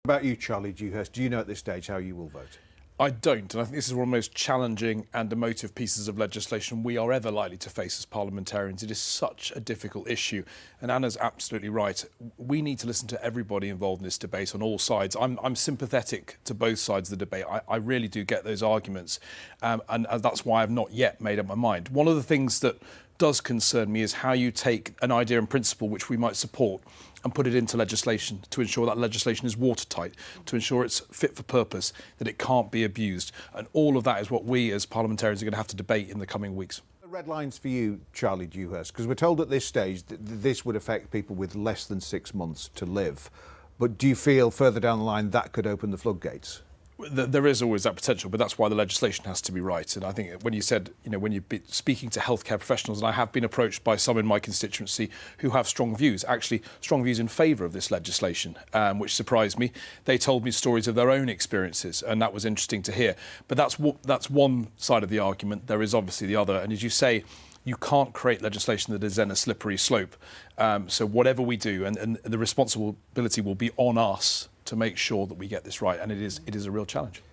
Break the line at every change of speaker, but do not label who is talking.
What about you, Charlie Dewhurst? Do you know at this stage how you will vote?
I don't, and I think this is one of the most challenging and emotive pieces of legislation we are ever likely to face as parliamentarians. It is such a difficult issue, and Anna's absolutely right. We need to listen to everybody involved in this debate on all sides. I'm sympathetic to both sides of the debate. I really do get those arguments, and that's why I've not yet made up my mind. One of the things that does concern me is how you take an idea and principle which we might support and put it into legislation to ensure that legislation is watertight, to ensure it's fit for purpose, that it can't be abused. And all of that is what we as parliamentarians are going to have to debate in the coming weeks.
Red lines for you, Charlie Dewhurst, because we're told at this stage that this would affect people with less than 6 months to live. But do you feel further down the line that could open the floodgates?
There is always that potential, but that's why the legislation has to be right. And I think when you said, when you're speaking to healthcare professionals, and I have been approached by some in my constituency who have strong views, actually strong views in favour of this legislation, which surprised me. They told me stories of their own experiences, and that was interesting to hear. But that's one side of the argument. There is obviously the other. And as you say, you can't create legislation that is then a slippery slope. So whatever we do, and the responsibility will be on us to make sure that we get this right, and it is a real challenge.